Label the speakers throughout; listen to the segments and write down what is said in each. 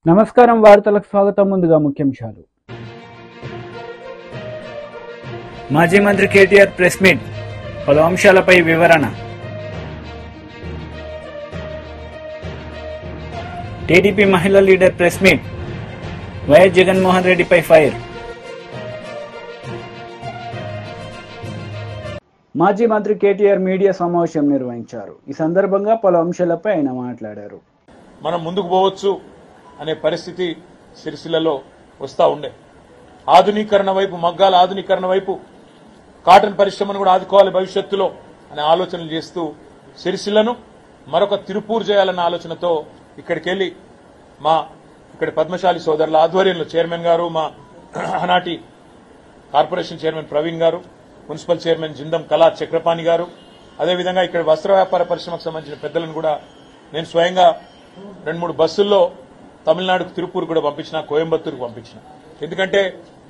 Speaker 1: నమస్కారం వార్తలకు స్వాగతం. ముందుగా ముఖ్యాంశాలు. మాజీ మంత్రి కేటీఆర్ ప్రెస్ మీట్, పలు అంశాలపై వివరణ. టీడీపీ మహిళా leader press meet, YS Jaganmohan రెడ్డిపై ఫైర్. మాజీ మంత్రి కేటీఆర్ మీడియా సమావేశం నిర్వహించారు. ఈ సందర్భంగా పలు అంశాలపై ఆయన మాట్లాడారు.
Speaker 2: మనం ముందుకు పోవచ్చు అనే పరిస్థితి సిరిసిల్లలో వస్తూ ఉండే. ఆధునీకరణ వైపు, మగ్గాల ఆధునీకరణ వైపు, కాటన్ పరిశ్రమను కూడా ఆదుకోవాలి భవిష్యత్తులో అనే ఆలోచనలు చేస్తూ సిరిసిల్లను మరొక తిరుపూర్ చేయాలన్న ఆలోచనతో ఇక్కడికి వెళ్లి ఇక్కడి పద్మశాలి సోదరుల ఆధ్వర్యంలో చైర్మన్ గారు, మా ఆనాటి కార్పొరేషన్ చైర్మన్ ప్రవీణ్ గారు, మున్సిపల్ చైర్మన్ జిందం కళా చక్రపాణి గారు, అదేవిధంగా ఇక్కడ వస్త్ర వ్యాపార పరిశ్రమకు సంబంధించిన పెద్దలను కూడా నేను స్వయంగా 2-3 బస్సుల్లో తమిళనాడుకు తిరుపూర్ కూడా పంపించిన, కోయంబత్తూరుకు పంపించిన. ఎందుకంటే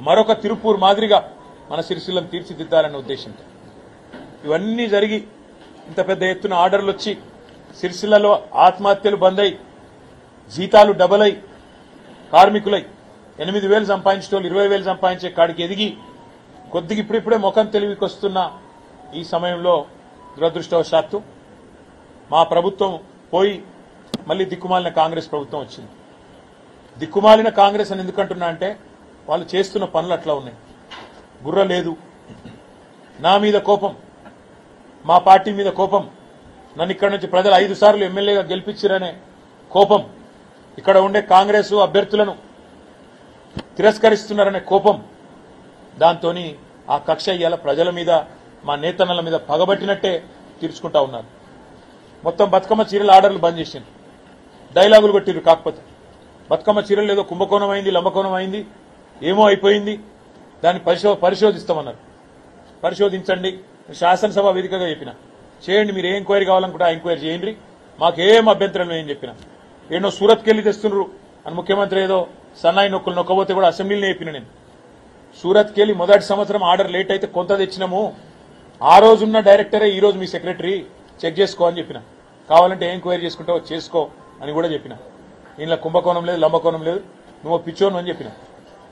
Speaker 2: మరొక తిరుపూర్ మాదిరిగా మన సిరిసిల్లను తీర్చిదిద్దాలనే ఉద్దేశంతో ఇవన్నీ జరిగి ఇంత పెద్ద ఎత్తున ఆర్డర్లు వచ్చి సిరిసిల్లలో ఆత్మహత్యలు బంద్ అయి, జీతాలు డబల్ అయి, కార్మికులై 8,000 సంపాదించే వాళ్ళు 20,000 సంపాదించే కాడికి ఎదిగి కొద్దిగా ఇప్పుడిప్పుడే ముఖం తెలివికి వస్తున్న ఈ సమయంలో దురదృష్టవశాత్తు మా ప్రభుత్వం పోయి మళ్లీ దిక్కుమాలిన కాంగ్రెస్ ప్రభుత్వం వచ్చింది. దిక్కుమాలిన కాంగ్రెస్ అని ఎందుకంటున్నా అంటే వాళ్ళు చేస్తున్న పనులు అట్లా ఉన్నాయి. గుర్ర లేదు, నా మీద కోపం, మా పార్టీ మీద కోపం, నన్ను ఇక్కడ నుంచి ప్రజలు 5 సార్లు ఎమ్మెల్యేగా గెలిపించారనే కోపం, ఇక్కడ ఉండే కాంగ్రెస్ అభ్యర్థులను తిరస్కరిస్తున్నారనే కోపం, దాంతో ఆ కక్ష ఇయ్యాల ప్రజల మీద, మా నేతన్నల మీద పగబట్టినట్టే తీర్చుకుంటా ఉన్నారు. మొత్తం బతుకమ్మ చీరల ఆర్డర్లు బంద్ చేసింది, డైలాగులు కొట్టిరు. కాకపోతే బతుకమ్మ చీరలు ఏదో కుంభకోణం అయింది, లంబకోణం అయింది, ఏమో అయిపోయింది, దాన్ని పరిశోధిస్తామన్నారు. పరిశోధించండి, శాసనసభ వేదికగా చెప్పిన చేయండి, మీరు ఏ ఎంక్వైరీ కావాలనుకుంటే ఆ ఎంక్వైరీ చేయండి, మాకేం అభ్యంతరం ఏం చెప్పిన. ఏదో సూరత్కి వెళ్లి తెస్తున్నారు అని ముఖ్యమంత్రి ఏదో సన్నాయి నొక్కులు నొక్కబోతే కూడా అసెంబ్లీలో చెప్పిన. నేను సూరత్కి వెళ్లి మొదటి సంవత్సరం ఆర్డర్ లేట్ అయితే కొంత తెచ్చినాము, ఆ రోజున్న డైరెక్టరే ఈ రోజు మీ సెక్రటరీ, చెక్ చేసుకో అని చెప్పిన. కావాలంటే ఏ ఎంక్వైరీ చేసుకుంటావో చేసుకో అని కూడా చెప్పిన. ఇంట్లో కుంభకోణం లేదు, లంబకోణం లేదు, నువ్వు పిచ్చోను అని చెప్పిన.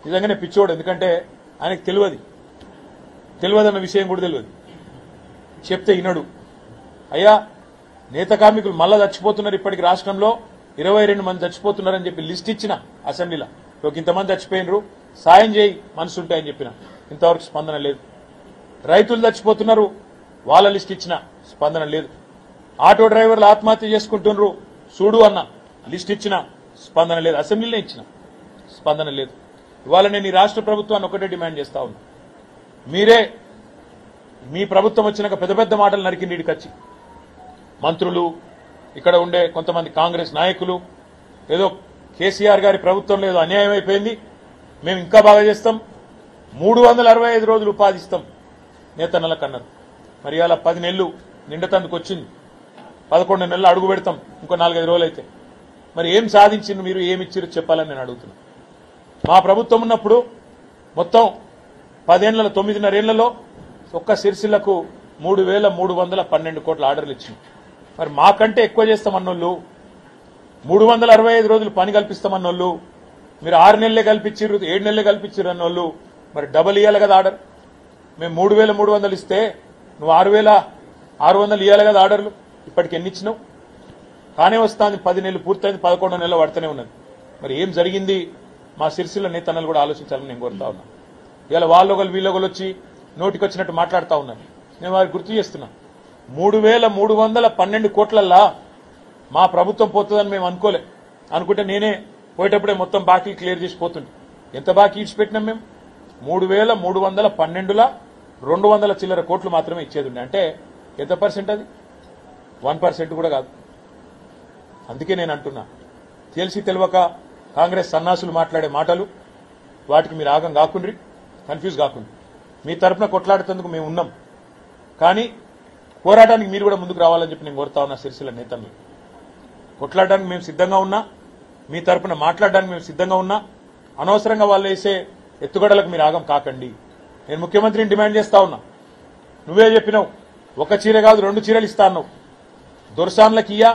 Speaker 2: నిజంగానే పిచ్చోడు, ఎందుకంటే ఆయనకు తెలియదన్న విషయం కూడా తెలియదు. చెప్తే వినడు. అయ్యా, నేత కార్మికులు మళ్ళా చచ్చిపోతున్నారు, ఇప్పటికి రాష్ట్రంలో 22 మంది చచ్చిపోతున్నారని చెప్పి లిస్ట్ ఇచ్చిన అసెంబ్లీలో. ఇంతమంది చచ్చిపోయినరు, సాయం చేయి మనసుంటాయని చెప్పిన. ఇంతవరకు స్పందన లేదు. రైతులు చచ్చిపోతున్నారు, వాళ్ళ లిస్ట్ ఇచ్చిన, స్పందన లేదు. ఆటో డ్రైవర్లు ఆత్మహత్య చేసుకుంటున్నారు, చూడు అన్న, లిస్ట్ ఇచ్చిన, స్పందన లేదు. అసెంబ్లీలో ఇచ్చిన, స్పందన లేదు. ఇవాళ నేను ఈ రాష్ట్ర ప్రభుత్వాన్ని ఒకటే డిమాండ్ చేస్తా ఉన్నా. మీరే మీ ప్రభుత్వం వచ్చినాక పెద్ద పెద్ద మాటలు నరికిండి ఇడికొచ్చి. మంత్రులు, ఇక్కడ ఉండే కొంతమంది కాంగ్రెస్ నాయకులు ఏదో కేసీఆర్ గారి ప్రభుత్వంలో ఏదో అన్యాయం అయిపోయింది, మేము ఇంకా బాగా చేస్తాం, 365 రోజులు ఉపాధి ఇస్తాం నేతన్నలకు అన్నారు. మరి ఇవాళ 10 నెలలు నిండతందుకు వచ్చింది, 11 నెలలు అడుగు పెడతాం ఇంకో 4-5 రోజులు అయితే. మరి ఏం సాధించింది మీరు, ఏమిచ్చారు చెప్పాలని నేను అడుగుతున్నా. మా ప్రభుత్వం ఉన్నప్పుడు మొత్తం 9.5 ఏళ్లలో ఒక్క సిరిసిల్లకు 3,312 కోట్ల ఆర్డర్లు ఇచ్చింది. మరి మాకంటే ఎక్కువ చేస్తామన్నోళ్ళు, 365 రోజులు పని కల్పిస్తామన్నోళ్ళు, మీరు 6 నెలలే కల్పించారు, 7 నెలలే కల్పించారు అన్నోళ్ళు మరి డబల్ ఇవ్వాలి కదా ఆర్డర్. మేము 3,300 ఇస్తే నువ్వు 6,600 ఇవ్వాలి కదా ఆర్డర్లు. ఇప్పటికి ఎన్ని ఇచ్చినావు? కానే వస్తుంది, 10 నెలలు పూర్తయింది, 11 నెలలు పడుతూనే ఉన్నది. మరి ఏం జరిగింది? మా సిరిసిల్ల నేతన్నలు కూడా ఆలోచించాలని నేను కోరుతా ఉన్నా. ఇవాళ వాళ్ళొకరు వీళ్ళొకరు వచ్చి నోటికొచ్చినట్టు మాట్లాడుతూ ఉన్నారు. నేను వారికి గుర్తు చేస్తున్నా, 3,312 కోట్లల్లా మా ప్రభుత్వం పోతుందని మేము అనుకోలే. అనుకుంటే నేనే పోయేటప్పుడే మొత్తం బాకీ క్లియర్ చేసి పోతుండే. ఎంత బాకీ ఇచ్చిపెట్టినాం మేము? 3,312లా 200 చిల్లర కోట్లు మాత్రమే ఇచ్చేది ఉండే. అంటే ఎంత పర్సెంట్ అది? 1% కూడా కాదు. అందుకే నేను అంటున్నా, తెలిసి తెలియక కాంగ్రెస్ సన్నాసులు మాట్లాడే మాటలు, వాటికి మీరు ఆగం కాకుండ్రి, కన్ఫ్యూజ్ కాకుండ్రి. మీ తరఫున కొట్లాడుతందుకు మేము ఉన్నాం, కానీ పోరాటానికి మీరు కూడా ముందుకు రావాలని చెప్పి నేను కోరుతా ఉన్నా. సిరిసిల్ల నేతలు కొట్లాడడానికి మేము సిద్ధంగా ఉన్నా, మీ తరఫున మాట్లాడడానికి మేము సిద్ధంగా ఉన్నా. అనవసరంగా వాళ్ళు వేసే ఎత్తుగడలకు మీరు ఆగం కాకండి. నేను ముఖ్యమంత్రిని డిమాండ్ చేస్తా ఉన్నా. నువ్వే చెప్పినావు, ఒక చీర కాదు 2 చీరలు ఇస్తా అన్నావు. దొరసాన్లకి ఇయ్యా,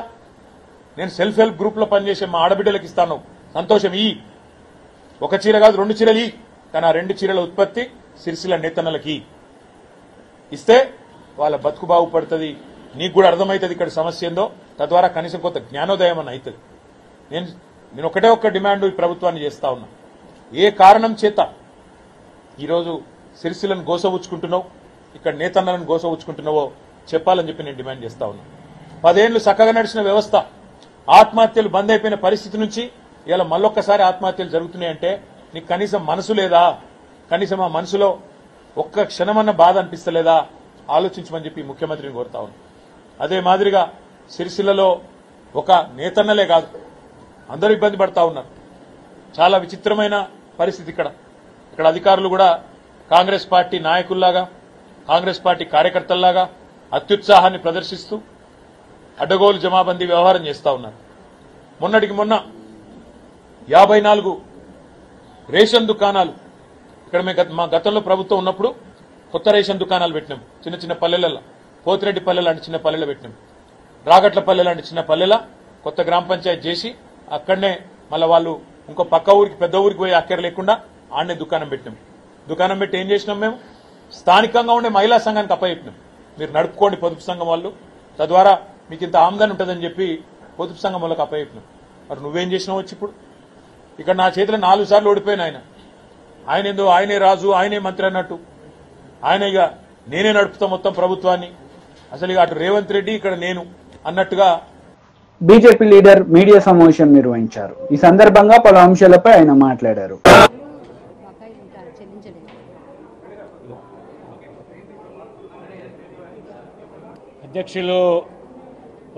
Speaker 2: నేను సెల్ఫ్ హెల్ప్ గ్రూప్ లో పనిచేసే మా ఆడబిడ్డలకు ఇస్తాను, సంతోషం. ఒక చీర కాదు 2 చీరలు కానీ ఆ 2 చీరల ఉత్పత్తి సిరిసిల్ల నేతన్నలకి ఇస్తే వాళ్ళ బతుకు బాగుపడుతుంది. నీకు కూడా అర్థమవుతుంది ఇక్కడ సమస్య ఏందో. తద్వారా కనీసం కొంత జ్ఞానోదయం అని అవుతుంది. నేను ఒకటే ఒక్క డిమాండ్ ఈ ప్రభుత్వాన్ని చేస్తా ఉన్నా. ఏ కారణం చేత ఈరోజు సిరిసిల్లను గోసవుచ్చుకుంటున్నావు, ఇక్కడ నేతన్నలను గోసవుచ్చుకుంటున్నావో చెప్పాలని చెప్పి నేను డిమాండ్ చేస్తా ఉన్నా. 10 ఏళ్లు చక్కగా నడిచిన వ్యవస్థ ఆత్మహత్యలు బంద్ అయిపోయిన పరిస్థితి నుంచి ఇలా మళ్ళొక్కసారి ఆత్మహత్యలు జరుగుతున్నాయంటే నీకు కనీసం మనసు లేదా? కనీసం ఆ మనసులో ఒక్క క్షణమన్న బాధ అనిపిస్తలేదా? ఆలోచించమని చెప్పి ముఖ్యమంత్రిని కోరుతా ఉన్నా. అదే మాదిరిగా సిరిసిల్లలో ఒక నేతన్నలే కాదు అందరూ ఇబ్బంది పడతా ఉన్నారు. చాలా విచిత్రమైన పరిస్థితి ఇక్కడ అధికారులు కూడా కాంగ్రెస్ పార్టీ నాయకుల్లాగా, కాంగ్రెస్ పార్టీ కార్యకర్తల్లాగా అత్యుత్సాహాన్ని ప్రదర్శిస్తూ అడ్డగోలు జమాబందీ వ్యవహారం చేస్తా ఉన్నారు. మొన్నటికి మొన్న 54 రేషన్ దుకాణాలు ఇక్కడ మా గతంలో ప్రభుత్వం ఉన్నప్పుడు కొత్త రేషన్ దుకాణాలు పెట్టినాం. చిన్న చిన్న పల్లెలలో, పోతిరెడ్డిపల్లె లాంటి చిన్న పల్లెలు పెట్టినాం. రాగట్లపల్లె లాంటి చిన్న పల్లెల కొత్త గ్రామ పంచాయతీ చేసి అక్కడనే మళ్ళీ వాళ్ళు ఇంకో పక్క ఊరికి పెద్ద ఊరికి పోయి అక్కర లేకుండా ఆడనే దుకాణం పెట్టినాం. దుకాణం పెట్టి ఏం చేసినాం? మేము స్థానికంగా ఉండే మహిళా సంఘానికి అప్పచెప్పినాం. మీరు నడుపుకోండి పొదుపు సంఘం వాళ్ళు, తద్వారా మీకు ఇంత ఆమ్దాని ఉంటుందని చెప్పి పొదుపు సంఘం వాళ్ళకి అప్పచెప్పినాం. మరి నువ్వేం చేసినావు? వచ్చి ఇప్పుడు ఇక్కడ నా చేతిలో 4 సార్లు ఓడిపోయిన ఆయన ఏందో ఆయనే రాజు, ఆయనే మంత్రి అన్నట్టు ఆయన ఇక నేనే నడుపుతా మొత్తం ప్రభుత్వాన్ని, అసలు ఇక అటు రేవంత్ రెడ్డి ఇక్కడ నేను అన్నట్టుగా
Speaker 1: బీజేపీ లీడర్ మీడియా సమావేశం నిర్వహించారు. ఈ సందర్భంగా పలు అంశాలపై ఆయన మాట్లాడారు.
Speaker 3: అధ్యక్షులు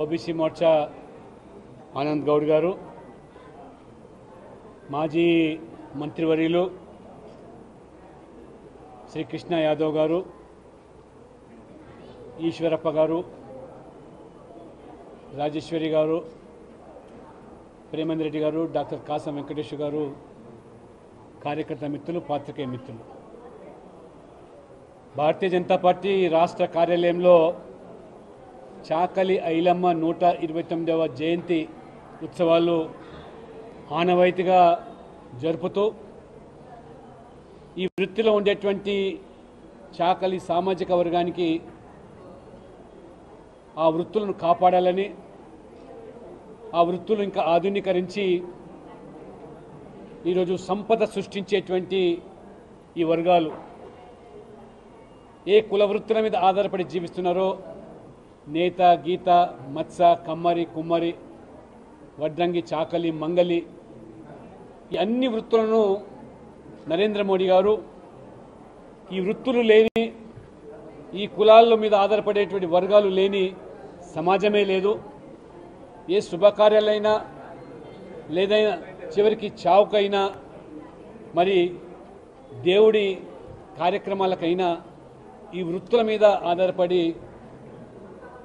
Speaker 3: ఓబీసీ మోర్చా ఆనంద్ గౌడ్ గారు, మాజీ మంత్రివర్యులు శ్రీ కృష్ణ యాదవ్ గారు, ఈశ్వరప్ప గారు, రాజేశ్వరి గారు, ప్రేమేంద్ర రెడ్డి గారు, డాక్టర్ కాసం వెంకటేశ్వర గారు, కార్యకర్త మిత్రులు, పాత్రికేయ మిత్రులు, భారతీయ జనతా పార్టీ రాష్ట్ర కార్యాలయంలో చాకలి ఐలమ్మ 129వ జయంతి ఉత్సవాలు ఆనవాయితీగా జరుపుతూ ఈ వృత్తిలో ఉండేటువంటి చాకలి సామాజిక వర్గానికి ఆ వృత్తులను కాపాడాలని, ఆ వృత్తులు ఇంకా ఆధునీకరించి ఈరోజు సంపద సృష్టించేటువంటి ఈ వర్గాలు ఏ కుల వృత్తుల మీద ఆధారపడి జీవిస్తున్నారో నేత, గీత, మత్స, కమ్మరి, కుమ్మరి, వడ్రంగి, చాకలి, మంగలి ఈ అన్ని వృత్తులను నరేంద్ర మోడీ గారు ఈ వృత్తులు లేని, ఈ కులాల మీద ఆధారపడేటువంటి వర్గాలు లేని సమాజమే లేదు. ఏ శుభకార్యాలైనా లేదైనా చివరికి చావుకైనా మరి దేవుడి కార్యక్రమాలకైనా ఈ వృత్తుల మీద ఆధారపడి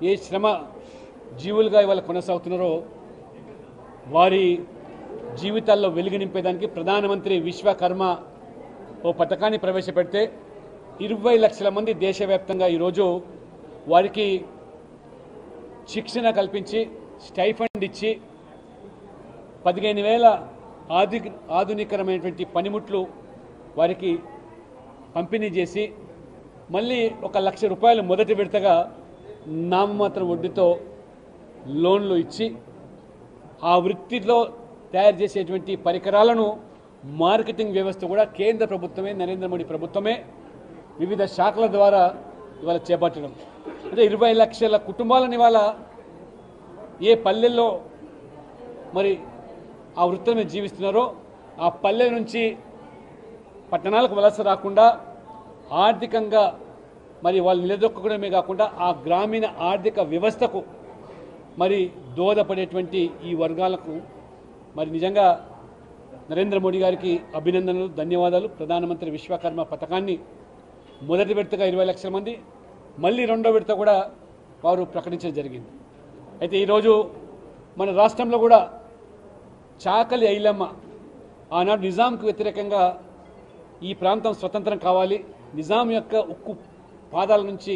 Speaker 3: ఏ శ్రమ జీవులుగా ఇవాళ కొనసాగుతున్నారో వారి జీవితాల్లో వెలుగు నింపేదానికి ప్రధానమంత్రి విశ్వకర్మ ఓ పథకాన్ని ప్రవేశపెడితే 20 లక్షల మంది దేశవ్యాప్తంగా ఈరోజు వారికి శిక్షణ కల్పించి స్టైఫండ్ ఇచ్చి 15,000 ఆధునికరమైనటువంటి పనిముట్లు వారికి పంపిణీ చేసి మళ్ళీ 1 లక్ష రూపాయలు మొదటి విడతగా నామమాత్రం వడ్డీతో లోన్లు ఇచ్చి ఆ వృత్తిలో తయారు చేసేటువంటి పరికరాలను మార్కెటింగ్ వ్యవస్థ కూడా కేంద్ర ప్రభుత్వమే, నరేంద్ర మోడీ ప్రభుత్వమే వివిధ శాఖల ద్వారా ఇవాళ చేపట్టడం. అంటే 20 లక్షల కుటుంబాలను ఇవాళ ఏ పల్లెల్లో మరి ఆ వృత్తి మీద జీవిస్తున్నారో ఆ పల్లె నుంచి పట్టణాలకు వలస రాకుండా ఆర్థికంగా మరి వాళ్ళు నిలదొక్కడమే కాకుండా ఆ గ్రామీణ ఆర్థిక వ్యవస్థకు మరి దోహదపడేటువంటి ఈ వర్గాలకు మరి నిజంగా నరేంద్ర మోడీ గారికి అభినందనలు, ధన్యవాదాలు. ప్రధానమంత్రి విశ్వకర్మ పథకాన్ని మొదటి విడతగా 20 లక్షల మంది, మళ్ళీ రెండో విడత కూడా వారు ప్రకటించడం జరిగింది. అయితే ఈరోజు మన రాష్ట్రంలో కూడా చాకలి ఐలమ్మ ఆనాడు నిజాంకు వ్యతిరేకంగా ఈ ప్రాంతం స్వతంత్రం కావాలి, నిజాం యొక్క ఉక్కు పాదాల నుంచి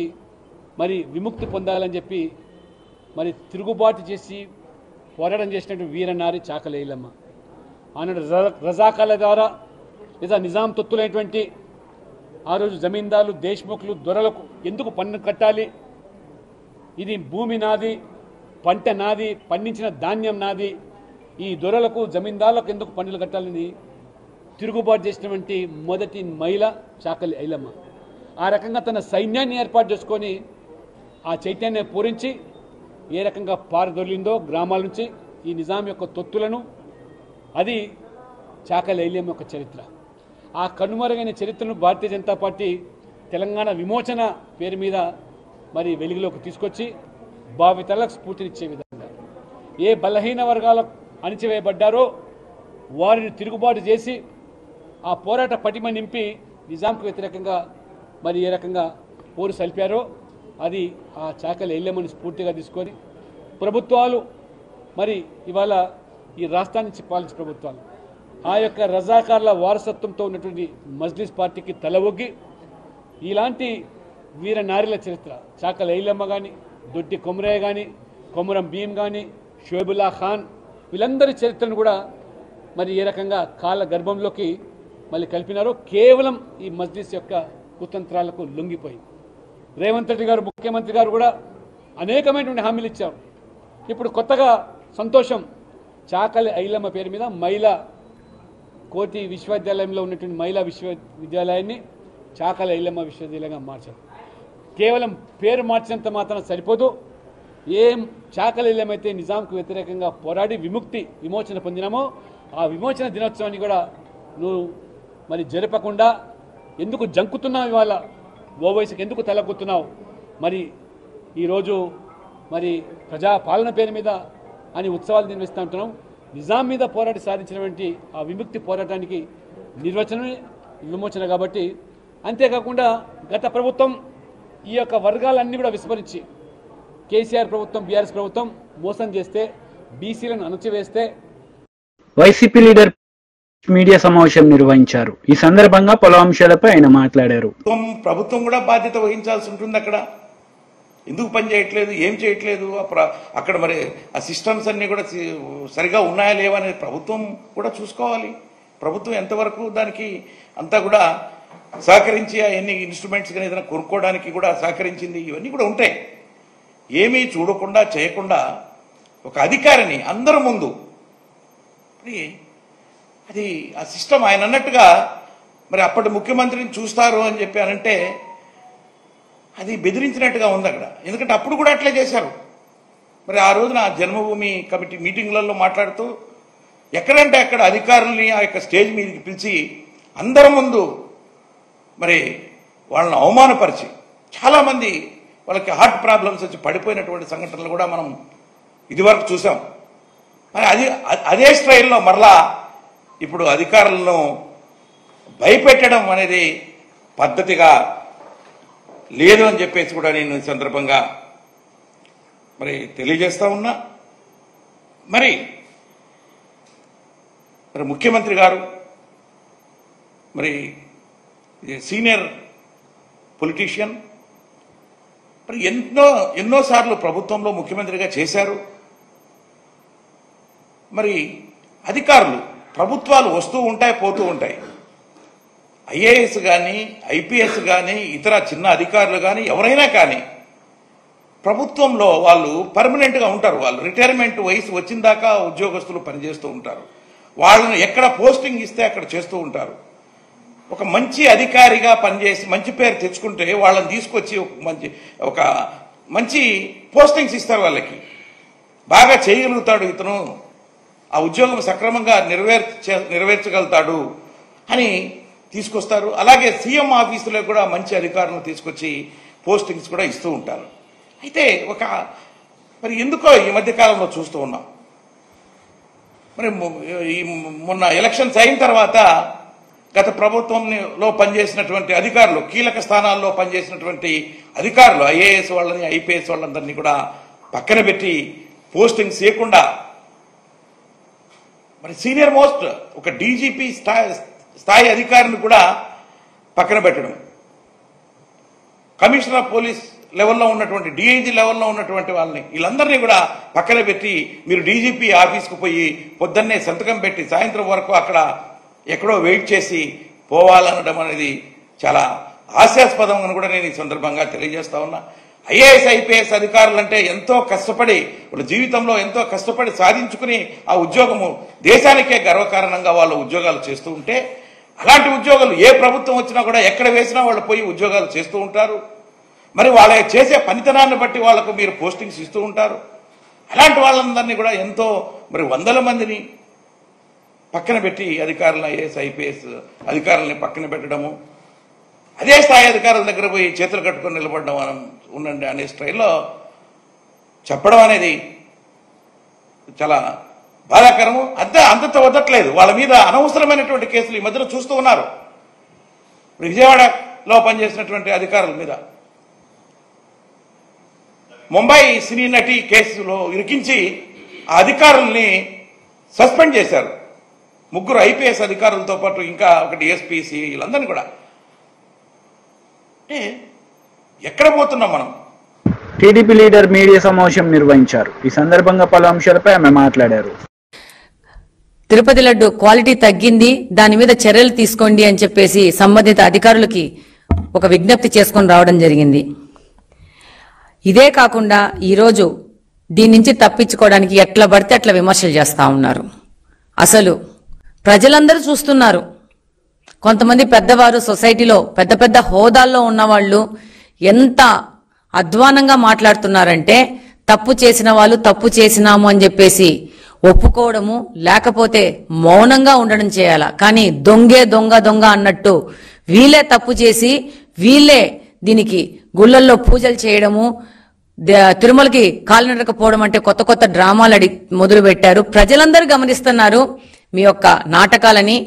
Speaker 3: మరి విముక్తి పొందాలని చెప్పి మరి తిరుగుబాటు చేసి పోరాటం చేసినటువంటి వీరనారి చాకలి ఐలమ్మ. ఆనాడు రజాకాల ద్వారా లేదా నిజాం తొత్తులైనటువంటి ఆ రోజు జమీందారులు దేశ్ముఖులు దొరలకు ఎందుకు పన్ను కట్టాలి, ఇది భూమి నాది, పంట నాది, పండించిన ధాన్యం నాది, ఈ దొరలకు జమీందారులకు ఎందుకు పన్నులు కట్టాలని తిరుగుబాటు చేసినటువంటి మొదటి మహిళ చాకలి ఐలమ్మ. ఆ రకంగా తన సైన్యాన్ని ఏర్పాటు చేసుకొని ఆ చైతన్యాన్ని పూరించి ఏ రకంగా పారదొలిందో గ్రామాల నుంచి ఈ నిజాం యొక్క తొత్తులను, అది చాకలి ఐలమ్మ యొక్క చరిత్ర. ఆ కనుమరుగైన చరిత్రను భారతీయ జనతా పార్టీ తెలంగాణ విమోచన పేరు మీద మరి వెలుగులోకి తీసుకొచ్చి భావితలకు స్ఫూర్తినిచ్చే విధంగా ఏ బలహీన వర్గాలకు అణిచివేయబడ్డారో వారిని తిరుగుబాటు చేసి ఆ పోరాట పటిమ నింపి నిజాంకు వ్యతిరేకంగా మరి ఏ రకంగా పోరు సల్పారో అది ఆ చాకలి ఐలమ్మని స్ఫూర్తిగా తీసుకొని ప్రభుత్వాలు మరి ఇవాళ ఈ రాష్ట్రాన్ని నుంచి పాలించే ప్రభుత్వాలు ఆ యొక్క రజాకార్ల వారసత్వంతో ఉన్నటువంటి మజ్లిస్ పార్టీకి తల ఒగ్గి ఇలాంటి వీర నారీల చరిత్ర చాకలి ఐలమ్మ కానీ, దొడ్డి కొమరయ్య కానీ, కొమరం భీం కానీ, షోయబుల్లా ఖాన్, వీళ్ళందరి చరిత్రను కూడా మరి ఏ రకంగా కాళ్ళ గర్భంలోకి మళ్ళీ కలిపినారో కేవలం ఈ మజ్లిస్ యొక్క కుతంత్రాలకు లొంగిపోయి రేవంత్ రెడ్డి గారు ముఖ్యమంత్రి గారు కూడా అనేకమైనటువంటి హామీలు ఇచ్చారు. ఇప్పుడు కొత్తగా సంతోషం, చాకలి ఐలమ్మ పేరు మీద మహిళా కోటి విశ్వవిద్యాలయంలో ఉన్నటువంటి మహిళా విశ్వవిద్యాలయాన్ని చాకలి ఐలమ్మ విశ్వవిద్యాలయంగా మార్చారు. కేవలం పేరు మార్చినంత మాత్రం సరిపోదు. ఏం చాకలి ఐలమ్మ అయితే నిజాంకు వ్యతిరేకంగా పోరాడి విమోచన పొందినామో ఆ విమోచన దినోత్సవాన్ని కూడా నువ్వు మరి జరపకుండా ఎందుకు జంకుతున్నావు, ఇవాళ ఓవైసీకి ఎందుకు తలగుతున్నావు, మరి ఈరోజు మరి ప్రజాపాలన పేరు మీద అని ఉత్సవాలు నిర్వహిస్తూ ఉంటున్నాం. నిజాం మీద పోరాటి సాధించినటువంటి ఆ విముక్తి పోరాటానికి నిర్వచనమే విమోచన. కాబట్టి అంతేకాకుండా గత ప్రభుత్వం ఈ యొక్క వర్గాలన్నీ కూడా విస్మరించి కేసీఆర్ ప్రభుత్వం, బీఆర్ఎస్ ప్రభుత్వం మోసం చేస్తే, బీసీలను అణచివేస్తే
Speaker 1: వైసీపీ లీడర్ మీడియా సమావేశం నిర్వహించారు. ఈ సందర్భంగా పలు అంశాలపై ఆయన మాట్లాడారు.
Speaker 4: ప్రభుత్వం కూడా బాధ్యత వహించాల్సి ఉంటుంది. అక్కడ ఎందుకు పని చేయట్లేదు, ఏం చేయట్లేదు, అక్కడ మరి ఆ సిస్టమ్స్ అన్ని కూడా సరిగా ఉన్నాయా లేవా అనేది ప్రభుత్వం కూడా చూసుకోవాలి. ప్రభుత్వం ఎంతవరకు దానికి అంతా కూడా సహకరించి ఎన్ని ఇన్స్ట్రుమెంట్స్ కానీ ఏదైనా కొనుక్కోవడానికి కూడా సహకరించింది, ఇవన్నీ కూడా ఉంటాయి. ఏమీ చూడకుండా చేయకుండా ఒక అధికారిని అందరి ముందు అది ఆ సిస్టమ్ ఆయన అన్నట్టుగా మరి అప్పటి ముఖ్యమంత్రిని చూస్తారు అని చెప్పి అనంటే అది బెదిరించినట్టుగా ఉంది అక్కడ. ఎందుకంటే అప్పుడు కూడా అట్లే చేశారు. మరి ఆ రోజున జన్మభూమి కమిటీ మీటింగ్లలో మాట్లాడుతూ ఎక్కడంటే అక్కడ అధికారుల్ని ఆ యొక్క స్టేజ్ మీదకి పిలిచి అందరి ముందు మరి వాళ్ళని అవమానపరిచి చాలామంది వాళ్ళకి హార్ట్ ప్రాబ్లమ్స్ వచ్చి పడిపోయినటువంటి సంఘటనలు కూడా మనం ఇదివరకు చూసాం. మరి అదే స్టైల్లో మరలా ఇప్పుడు అధికారులను భయపెట్టడం అనేది పద్ధతిగా లేదు అని చెప్పేసి కూడా నేను ఈ సందర్భంగా మరి తెలియజేస్తా ఉన్నా. మరి ముఖ్యమంత్రి గారు మరి సీనియర్ పొలిటీషియన్, మరి ఎన్నోసార్లు ప్రభుత్వంలో ముఖ్యమంత్రిగా చేశారు. మరి అధికారులు, ప్రభుత్వాలు వస్తూ ఉంటాయి, పోతూ ఉంటాయి. ఐఏఎస్ కానీ, ఐపీఎస్ కానీ, ఇతర చిన్న అధికారులు కానీ, ఎవరైనా కానీ ప్రభుత్వంలో వాళ్ళు పర్మనెంట్గా ఉంటారు. వాళ్ళు రిటైర్మెంట్ వయసు వచ్చిన దాకా ఉద్యోగస్తులు పనిచేస్తూ ఉంటారు. వాళ్ళని ఎక్కడ పోస్టింగ్ ఇస్తే అక్కడ చేస్తూ ఉంటారు. ఒక మంచి అధికారిగా పనిచేసి మంచి పేరు తెచ్చుకుంటే వాళ్ళని తీసుకొచ్చి ఒక మంచి పోస్టింగ్స్ ఇస్తారు. వాళ్ళకి బాగా చేయగలుగుతాడు ఇతను, ఆ ఉద్యోగం సక్రమంగా నెరవేర్చగలుగుతాడు అని తీసుకొస్తారు. అలాగే సీఎం ఆఫీసులో కూడా మంచి అధికారులను తీసుకొచ్చి పోస్టింగ్స్ కూడా ఇస్తూ ఉంటారు. అయితే మరి ఎందుకో ఈ మధ్యకాలంలో చూస్తూ ఉన్నాం. మరి మొన్న ఎలక్షన్స్ అయిన తర్వాత గత ప్రభుత్వంలో పనిచేసినటువంటి అధికారులు, కీలక స్థానాల్లో పనిచేసినటువంటి అధికారులు, ఐఏఎస్ వాళ్ళని, ఐపీఎస్ వాళ్ళందరినీ కూడా పక్కన పెట్టి పోస్టింగ్స్ చేయకుండా మరి సీనియర్ మోస్ట్ ఒక డీజీపీ స్థాయి అధికారిని కూడా పక్కన పెట్టడం, కమిషనర్ ఆఫ్ పోలీస్ లెవెల్లో ఉన్నటువంటి డిఐజీ లెవెల్లో ఉన్నటువంటి వాళ్ళని వీళ్ళందరినీ కూడా పక్కన పెట్టి మీరు డీజీపీ ఆఫీస్కు పోయి పొద్దున్నే సంతకం పెట్టి సాయంత్రం వరకు అక్కడ ఎక్కడో వెయిట్ చేసి పోవాలనడం అనేది చాలా హాస్యాస్పదం అని కూడా నేను ఈ సందర్భంగా తెలియజేస్తా ఉన్నా. ఐఏఎస్ ఐపీఎస్ అధికారులు అంటే ఎంతో కష్టపడి వాళ్ళ జీవితంలో ఎంతో కష్టపడి సాధించుకుని ఆ ఉద్యోగము దేశానికే గర్వకారణంగా వాళ్ళు ఉద్యోగాలు చేస్తూ ఉంటే అలాంటి ఉద్యోగాలు ఏ ప్రభుత్వం వచ్చినా కూడా ఎక్కడ వేసినా వాళ్ళు పోయి ఉద్యోగాలు చేస్తూ ఉంటారు. మరి వాళ్ళ చేసే పనితనాన్ని బట్టి వాళ్లకు మీరు పోస్టింగ్స్ ఇస్తూ ఉంటారు. అలాంటి వాళ్ళందరినీ కూడా ఎంతో మరి వందల మందిని పక్కన పెట్టి అధికారులను ఐఏఎస్ ఐపీఎస్ అధికారులని పక్కన పెట్టడము, అదే స్థాయి అధికారుల దగ్గర పోయి చేతులు కట్టుకొని నిలబడడం మనం ఉండండి అనే స్టైల్లో చెప్పడం అనేది చాలా బాధాకరము. అంతతో వదట్లేదు. వాళ్ళ మీద అనవసరమైనటువంటి కేసులు ఈ మధ్యన చూస్తూ ఉన్నారు. విజయవాడలో పనిచేసినటువంటి అధికారుల మీద ముంబై సినీ నటి కేసులో ఇరికించి ఆ అధికారుల్ని సస్పెండ్ చేశారు. 3 ఐపీఎస్ అధికారులతో పాటు ఇంకా ఒక డిఎస్పీసీ వీళ్ళందరినీ కూడా. అంటే ఎక్కడ పోతున్నాం మనం?
Speaker 1: టీడీపీ లీడర్ మీడియా సమావేశం నిర్వహించారు. ఈ సందర్భంగా పలు అంశాలపై ఆమె మాట్లాడారు.
Speaker 5: తిరుపతి లడ్డు క్వాలిటీ తగ్గింది, దాని మీద చర్యలు తీసుకోండి అని చెప్పేసి సంబంధిత అధికారులకి ఒక విజ్ఞప్తి చేసుకొని రావడం జరిగింది. ఇదే కాకుండా ఈరోజు దీని నుంచి తప్పించుకోవడానికి ఎట్లా పడితే అట్లా విమర్శలు చేస్తా ఉన్నారు. అసలు ప్రజలందరూ చూస్తున్నారు. కొంతమంది పెద్దవారు సొసైటీలో పెద్ద పెద్ద హోదాల్లో ఉన్నవాళ్లు ఎంత అధ్వానంగా మాట్లాడుతున్నారంటే తప్పు చేసిన వాళ్ళు తప్పు చేసినాము అని చెప్పేసి ఒప్పుకోవడము, లేకపోతే మౌనంగా ఉండడం చేయాలా. కానీ దొంగే దొంగ దొంగ అన్నట్టు వీళ్ళే తప్పు చేసి వీళ్ళే దీనికి గుళ్ళల్లో పూజలు చేయడము, తిరుమలకి కాలినడకపోవడం అంటే కొత్త కొత్త డ్రామాలు మొదలు పెట్టారు. ప్రజలందరూ గమనిస్తున్నారు మీ యొక్క నాటకాలని.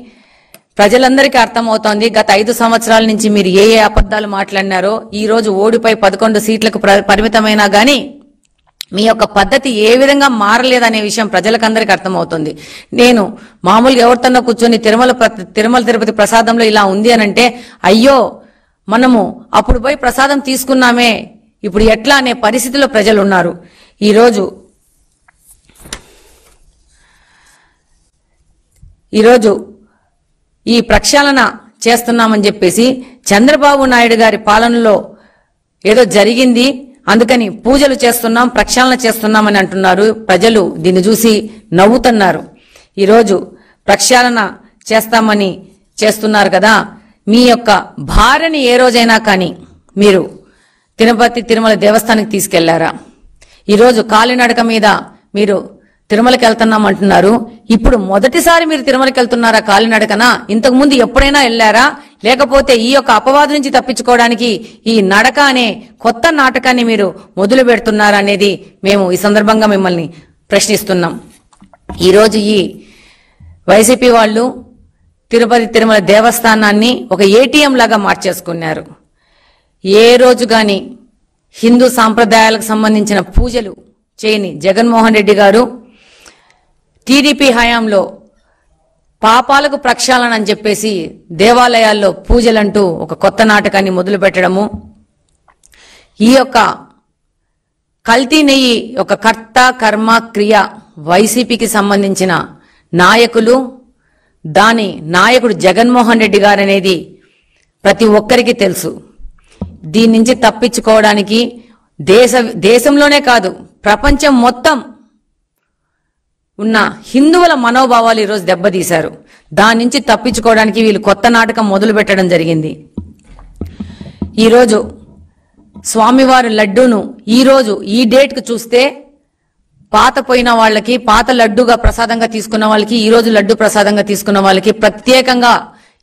Speaker 5: ప్రజలందరికీ అర్థమవుతోంది గత 5 సంవత్సరాల నుంచి మీరు ఏ అబద్ధాలు మాట్లాడినారో. ఈ రోజు ఓడిపై 11 సీట్లకు పరిమితమైనా గానీ మీ యొక్క పద్ధతి ఏ విధంగా మారలేదనే విషయం ప్రజలకందరికీ అర్థమవుతుంది. నేను మామూలుగా ఎవరితోనో కూర్చొని తిరుమల తిరుపతి ప్రసాదంలో ఇలా ఉంది అనంటే అయ్యో మనము అప్పుడు పోయి ప్రసాదం తీసుకున్నామే ఇప్పుడు ఎట్లా అనే పరిస్థితిలో ప్రజలు ఉన్నారు. ఈరోజు ఈ ప్రక్షాళన చేస్తున్నామని చెప్పేసి చంద్రబాబు నాయుడు గారి పాలనలో ఏదో జరిగింది, అందుకని పూజలు చేస్తున్నాం, ప్రక్షాళన చేస్తున్నామని అంటున్నారు. ప్రజలు దీన్ని చూసి నవ్వుతున్నారు. ఈరోజు ప్రక్షాళన చేస్తామని చేస్తున్నారు కదా, మీ యొక్క భార్యని ఏ రోజైనా కానీ మీరు తిరుమల దేవస్థానానికి తీసుకెళ్లారా? ఈరోజు కాలినడక మీద మీరు తిరుమలకి వెళ్తున్నామంటున్నారు. ఇప్పుడు మొదటిసారి మీరు తిరుమలకి వెళ్తున్నారా కాలినడకనా? ఇంతకు ముందు ఎప్పుడైనా వెళ్లారా? లేకపోతే ఈ యొక్క అపవాదు నుంచి తప్పించుకోవడానికి ఈ నడక అనే కొత్త నాటకాన్ని మీరు మొదలు పెడుతున్నారా అనేది మేము ఈ సందర్భంగా మిమ్మల్ని ప్రశ్నిస్తున్నాం. ఈరోజు ఈ వైసీపీ వాళ్ళు తిరుమల దేవస్థానాన్ని ఒక ఏటీఎం లాగా మార్చేసుకున్నారు. ఏ రోజు గాని హిందూ సాంప్రదాయాలకు సంబంధించిన పూజలు చేయని జగన్మోహన్ రెడ్డి గారు టీడీపీ హయాంలో పాపాలకు ప్రక్షాళన అని చెప్పేసి దేవాలయాల్లో పూజలంటూ ఒక కొత్త నాటకాన్ని మొదలు పెట్టడము, ఈ యొక్క కల్తీ నెయ్యి ఒక కర్త కర్మ క్రియ వైసీపీకి సంబంధించిన నాయకులు, దాని నాయకుడు జగన్మోహన్ రెడ్డి గారు అనేది ప్రతి ఒక్కరికి తెలుసు. దీని నుంచి తప్పించుకోవడానికి దేశంలోనే కాదు ప్రపంచం మొత్తం ఉన్న హిందువుల మనోభావాలు ఈరోజు దెబ్బతీశారు. దాని నుంచి తప్పించుకోవడానికి వీళ్ళు కొత్త నాటకం మొదలు పెట్టడం జరిగింది. ఈరోజు స్వామివారి లడ్డూను ఈరోజు ఈ డేట్కు చూస్తే పాత పోయిన వాళ్ళకి, పాత లడ్డూగా ప్రసాదంగా తీసుకున్న వాళ్ళకి, ఈ రోజు లడ్డు ప్రసాదంగా తీసుకున్న వాళ్ళకి ప్రత్యేకంగా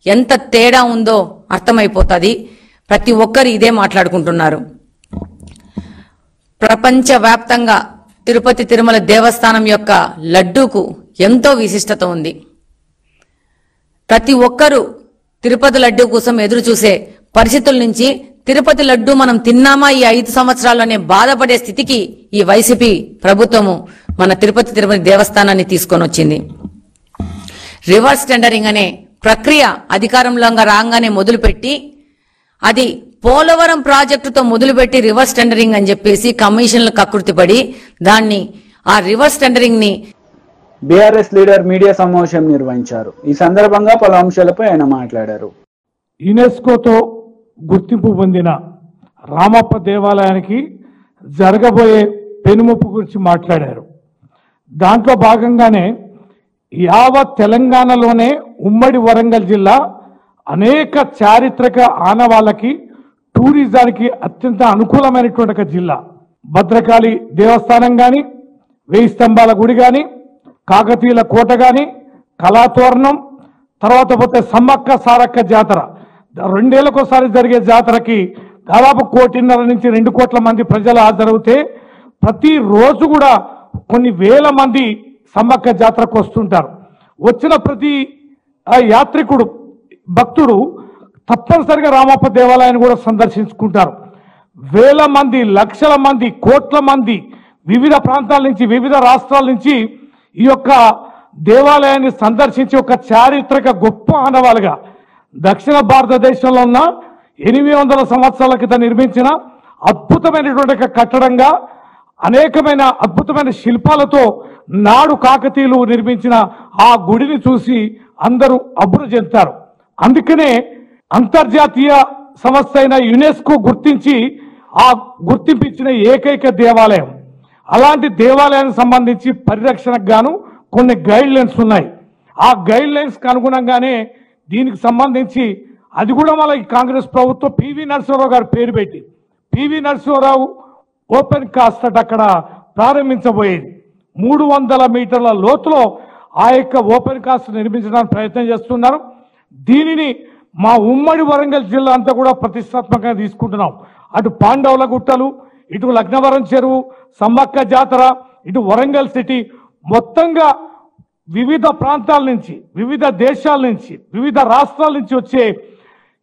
Speaker 5: ఎంత తేడా ఉందో అర్థమైపోతుంది. ప్రతి ఒక్కరు ఇదే మాట్లాడుకుంటున్నారు. ప్రపంచవ్యాప్తంగా తిరుమల దేవస్థానం యొక్క లడ్డూకు ఎంతో విశిష్టత ఉంది. ప్రతి ఒక్కరూ తిరుపతి లడ్డూ కోసం ఎదురు చూసే పరిస్థితుల నుంచి తిరుపతి లడ్డూ మనం తిన్నామా ఈ 5 సంవత్సరాల్లోనే బాధపడే స్థితికి ఈ వైసీపీ ప్రభుత్వము మన తిరుపతి దేవస్థానాన్ని తీసుకొని వచ్చింది. రివర్స్ టెండరింగ్ అనే ప్రక్రియ అధికారంలో రాగానే మొదలుపెట్టి అది పోలవరం ప్రాజెక్టుతో మొదలుపెట్టి రివర్స్ టెండరింగ్ అని చెప్పేసి కమిషన్లు కకృతిపడి దాన్ని ఆ రివర్స్ టెండరింగ్ ని
Speaker 1: బీఆర్ఎస్ లీడర్ మీడియా సమావేశం నిర్వహించారు. ఈ సందర్భంగా పలు అంశాలపై ఆయన మాట్లాడారు.
Speaker 6: యునెస్కోతో గుర్తింపు పొందిన రామప్ప దేవాలయానికి జరగబోయే పెనుముప్పు గురించి మాట్లాడారు. దాంట్లో భాగంగానే యావత్ తెలంగాణలోనే ఉమ్మడి వరంగల్ జిల్లా అనేక చారిత్రక ఆనవాళ్ళకి టూరిజానికి అత్యంత అనుకూలమైనటువంటి ఒక జిల్లా. భద్రకాళి దేవస్థానం కానీ, 1000 స్తంభాల గుడి కానీ, కాకతీయుల కోట కానీ, కళాతోరణం, తర్వాత పోతే సమ్మక్క సారక్క జాతర 2 ఏళ్లకోసారి జరిగే జాతరకి దాదాపు 1.5 నుంచి 2 కోట్ల మంది ప్రజలు హాజరవుతే ప్రతిరోజు కూడా కొన్ని వేల మంది సమ్మక్క జాతరకు వస్తుంటారు. వచ్చిన ప్రతి యాత్రికుడు భక్తుడు తప్పనిసరిగా రామప్ప దేవాలయాన్ని కూడా సందర్శించుకుంటారు. వేల మంది, లక్షల మంది, కోట్ల మంది వివిధ ప్రాంతాల నుంచి, వివిధ రాష్ట్రాల నుంచి ఈ యొక్క దేవాలయాన్ని సందర్శించి ఒక చారిత్రక గొప్ప ఆనవాలుగా దక్షిణ భారతదేశంలో ఉన్న 800 సంవత్సరాల క్రితం నిర్మించిన అద్భుతమైనటువంటి కట్టడంగా అనేకమైన అద్భుతమైన శిల్పాలతో నాడు కాకతీయులు నిర్మించిన ఆ గుడిని చూసి అందరూ అబ్బురు చెందుతారు. అందుకనే అంతర్జాతీయ సంస్థ అయిన యునెస్కో గుర్తించి ఆ గుర్తింపించిన ఏకైక దేవాలయం. అలాంటి దేవాలయానికి సంబంధించి పరిరక్షణకు గాను కొన్ని గైడ్ లైన్స్ ఉన్నాయి. ఆ గైడ్ లైన్స్ కి అనుగుణంగానే దీనికి సంబంధించి అది కూడా మళ్ళీ కాంగ్రెస్ ప్రభుత్వం పివి నరసింహారావు గారు పేరు పెట్టి పివి నరసింహారావు ఓపెన్ కాస్ట్ అక్కడ ప్రారంభించబోయేది. 300 మీటర్ల లోతులో ఆ యొక్క ఓపెన్ కాస్ట్ నిర్మించడానికి ప్రయత్నం చేస్తున్నారు. దీనిని మా ఉమ్మడి వరంగల్ జిల్లా అంతా కూడా ప్రతిష్టాత్మకంగా తీసుకుంటున్నాం. అటు పాండవుల గుట్టలు, ఇటు లగ్నవరం చెరువు, సమ్మక్క జాతర, ఇటు వరంగల్ సిటీ, మొత్తంగా వివిధ ప్రాంతాల నుంచి, వివిధ దేశాల నుంచి, వివిధ రాష్ట్రాల నుంచి వచ్చే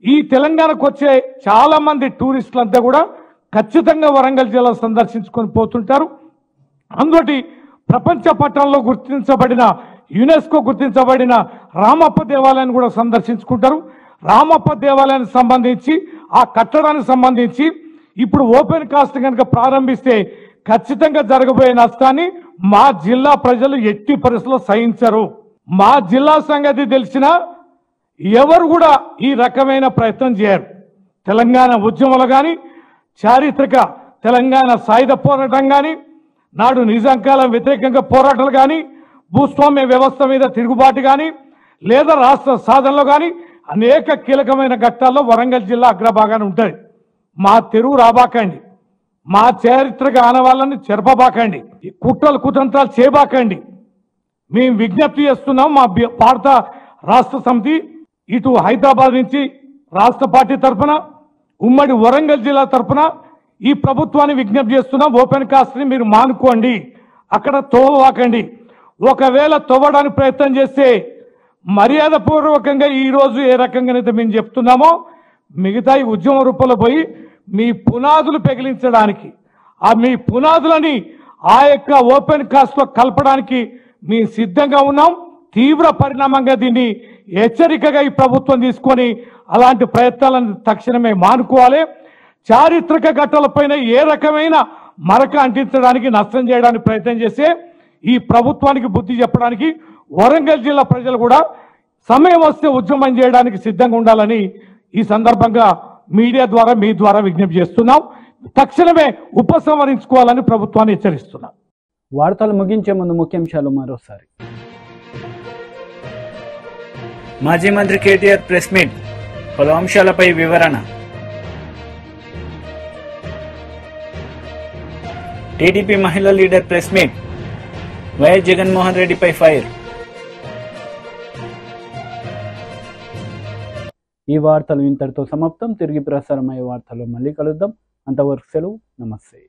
Speaker 6: ఈ తెలంగాణకు వచ్చే చాలా మంది టూరిస్టులంతా కూడా ఖచ్చితంగా వరంగల్ జిల్లా సందర్శించుకొని పోతుంటారు. అందుకని ప్రపంచ పట్టణంలో గుర్తించబడిన యునెస్కో గుర్తించబడిన రామప్ప దేవాలయాన్ని కూడా సందర్శించుకుంటారు. రామప్ప దేవాలయానికి సంబంధించి ఆ కట్టడానికి సంబంధించి ఇప్పుడు ఓపెన్ కాస్ట్ కనుక ప్రారంభిస్తే ఖచ్చితంగా జరగబోయే నష్టాన్ని మా జిల్లా ప్రజలు ఎట్టి పరిస్థితుల్లో సహించరు. మా జిల్లా సంగతి తెలిసిన ఎవరు కూడా ఈ రకమైన ప్రయత్నం చేయరు. తెలంగాణ ఉద్యమాలు కానీ, చారిత్రక తెలంగాణ సాయుధ పోరాటం కానీ, నాడు నిజాంకాలం వ్యతిరేకంగా పోరాటాలు కానీ, భూస్వామ్య వ్యవస్థ మీద తిరుగుబాటు కానీ, లేదా రాష్ట్ర సాధనలో కానీ అనేక కీలకమైన ఘట్టాల్లో వరంగల్ జిల్లా అగ్రభాగాన్ని ఉంటుంది. మా తెరువు రాబాకండి, మా చారిత్రక ఆనవాళ్ళని చెరపబాకండి, కుట్రలు కుతంత్రాలు చేయబాకండి. మేము విజ్ఞప్తి చేస్తున్నాం. మా భారత రాష్ట్ర సమితి ఇటు హైదరాబాద్ నుంచి రాష్ట్ర పార్టీ తరఫున, ఉమ్మడి వరంగల్ జిల్లా తరఫున ఈ ప్రభుత్వాన్ని విజ్ఞప్తి చేస్తున్నాం. ఓపెన్ కాస్ట్ ని మీరు మానుకోండి, అక్కడ తోవకండి. ఒకవేళ తవ్వడానికి ప్రయత్నం చేస్తే మర్యాద పూర్వకంగా ఈ రోజు ఏ రకంగానైతే మేము చెప్తున్నామో మిగతా ఈ ఉద్యమ రూపంలో పోయి మీ పునాదులు పెగిలించడానికి, ఆ మీ పునాదులని ఆ యొక్క ఓపెన్ కాస్ట్ లో కలపడానికి మేము సిద్ధంగా ఉన్నాం. తీవ్ర పరిణామంగా దీన్ని హెచ్చరికగా ఈ ప్రభుత్వం తీసుకొని అలాంటి ప్రయత్నాలను తక్షణమే మానుకోవాలి. చారిత్రక ఘట్టాలపైన ఏ రకమైన మరక అంటించడానికి, నష్టం చేయడానికి ప్రయత్నం చేస్తే ఈ ప్రభుత్వానికి బుద్ధి చెప్పడానికి వరంగల్ జిల్లా ప్రజలు కూడా సమయం వస్తే ఉద్యమం చేయడానికి సిద్ధంగా ఉండాలని ఈ సందర్భంగా మీడియా ద్వారా, మీ ద్వారా విజ్ఞప్తి చేస్తున్నాం. తక్షణమే ఉపసంహరించుకోవాలని ప్రభుత్వాన్ని హెచ్చరిస్తున్నాం.
Speaker 1: వార్తలు ముగించే ముందు ముఖ్యాంశాలు మరోసారి. మాజీ మంత్రి కేటీఆర్ ప్రెస్ మీట్, పలు అంశాలపై వివరణ. టీడీపీ మహిళా leader press meet, YS Jaganmohan రెడ్డిపై ఫైర్. ఈ వార్తలు ఇంతటితో సమాప్తం. తిరిగి ప్రసారమయ్యే వార్తల్లో మళ్ళీ కలుద్దాం. అంతవరకు సెలవు. నమస్తే.